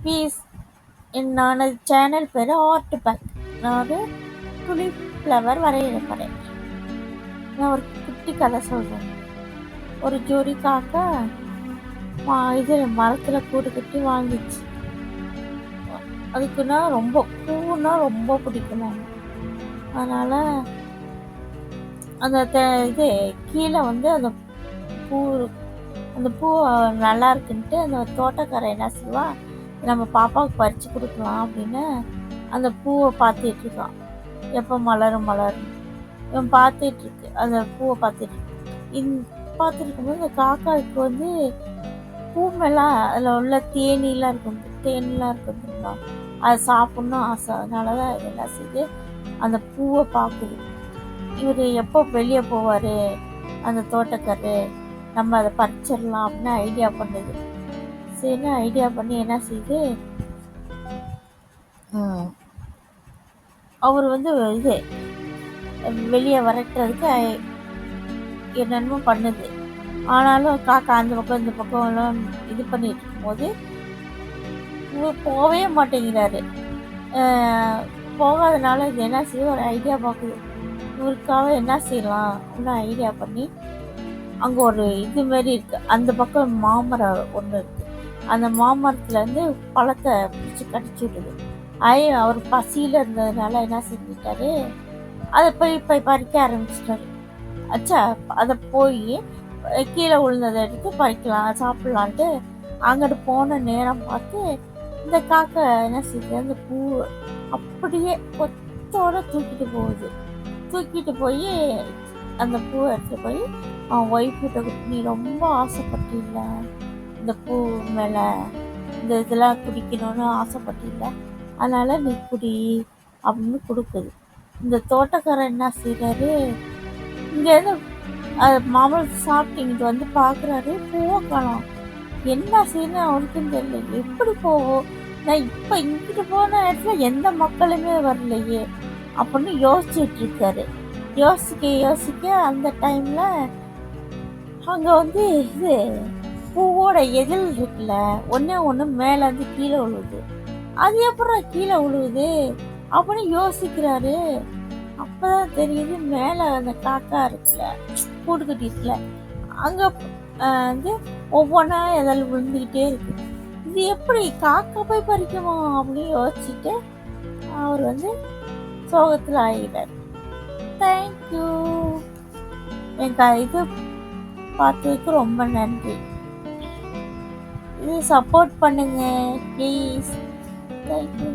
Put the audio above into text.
Please என்னோட channel பேர் art back. நான் ஒரு துளிப் ஃப்ளவர் வரைகிற கடை. நான் ஒரு குட்டி கதை சொல்கிறேன். ஒரு ஜோடி காக்கா இது மரத்தில் கூடு கட்டி வாழ்ந்துச்சு. அதுக்குன்னா பூன்னா ரொம்ப பிடிக்குமாம். அதனால் அந்த இது கீழே வந்து பூ அந்த பூ நல்லா இருக்குன்ட்டு அந்த தோட்டக்காரை என்ன செய்வா, நம்ம பாப்பாவுக்கு பறித்து கொடுக்கலாம் அப்படின்னு அந்த பூவை பார்த்துட்டு இருக்கான். எப்போ மலரும் மலரும் இவன் பார்த்துட்டு இருக்கு. அந்த பூவை பார்த்துட்டு பார்த்துருக்கும்போது இந்த காக்காவுக்கு வந்து பூ மேலாம் அதில் உள்ள தேனீலாம் இருக்கும். அதை சாப்பிட்ணும் ஆசை. அதனால தான் என்ன செய்யுது, அந்த பூவை பார்க்குது. இவர் எப்போ வெளியே போவார் அந்த தோட்டக்காரரு, நம்ம அதை பறிச்சிடலாம் அப்படின்னு ஐடியா பண்ணுது. சரின்னு ஐடியா பண்ணி என்ன செய்யுது, அவர் வந்து இது வெளியே விரட்டுறதுக்கு என்னென்னமோ பண்ணுது. ஆனாலும் காக்கா அந்த பக்கம் இந்த பக்கம் எல்லாம் இது பண்ணிட்டு இருக்கும்போது போகவே மாட்டேங்கிறாரு. போகாதனால இது என்ன செய்ய ஒரு ஐடியா பார்க்குது. இவருக்காக என்ன செய்யலாம் அப்படின்னு ஐடியா பண்ணி அங்கே ஒரு இது மாரி இருக்குது. அந்த பக்கம் மாமரம் ஒன்று இருக்குது. அந்த மாமரத்துலேருந்து பழத்தை பிடிச்சி கடிச்சு விடுது. அவர் பசியில் இருந்ததுனால என்ன செஞ்சிட்டாரு, அதை போய் பறிக்க ஆரம்பிச்சிட்டாரு. அச்சா அதை போய் கீழே விழுந்ததை எடுத்து பறிக்கலாம் சாப்பிட்லான்ட்டு அங்கிட்டு போன நேரம் பார்த்து இந்த காக்கை என்ன செய்யுது, அந்த பூ அப்படியே கொத்தோட தூக்கிட்டு போய் அந்த பூவை எடுத்து போய் அவன் ஒய்ஃப்கிட்ட நீ ரொம்ப ஆசைப்பட்டில்ல இந்த பூ மேலே, இந்த இதெல்லாம் குடிக்கணும்னு ஆசைப்பட்டில்ல, அதனால் நீ குடி அப்படின்னு கொடுக்குது. இந்த தோட்டக்காரன் என்ன செய்கிறாரு, இங்கேருந்து மாம்பழத்தை சாப்பிட்டு இங்கிட்டு வந்து பார்க்குறாரு, பூவை காணோம். என்ன செய்யணும் அவருக்குன்னு தெரியல. எப்படி போவோம், நான் இப்போ இங்கிட்டு போன இடத்துல எந்த மக்களுமே வரலையே அப்படின்னு யோசிச்சுட்டு இருக்காரு. யோசிக்க அந்த டைமில் அங்கே வந்து இது பூவோட எதில் இருக்குல்ல, ஒன்று மேலேருந்து கீழே விழுவுது. அது அப்புறம் கீழே விழுவுது அப்படின்னு யோசிக்கிறாரு. அப்போதான் தெரியுது மேலே அந்த காக்கா இருக்குல்ல, கூடு கட்டிருக்குல, அங்கே வந்து ஒவ்வொன்றா எதில் விழுந்துக்கிட்டே இருக்கு. இது எப்படி காக்கா போய் பறிக்குமா அப்படின்னு யோசிச்சுட்டு அவர் வந்து சோகத்தில் ஆகிட்டார். தேங்க்யூ. என் இது பார்த்ததுக்கு ரொம்ப நன்றி. இது சப்போர்ட் பண்ணுங்க ப்ளீஸ். தேங்க்யூ.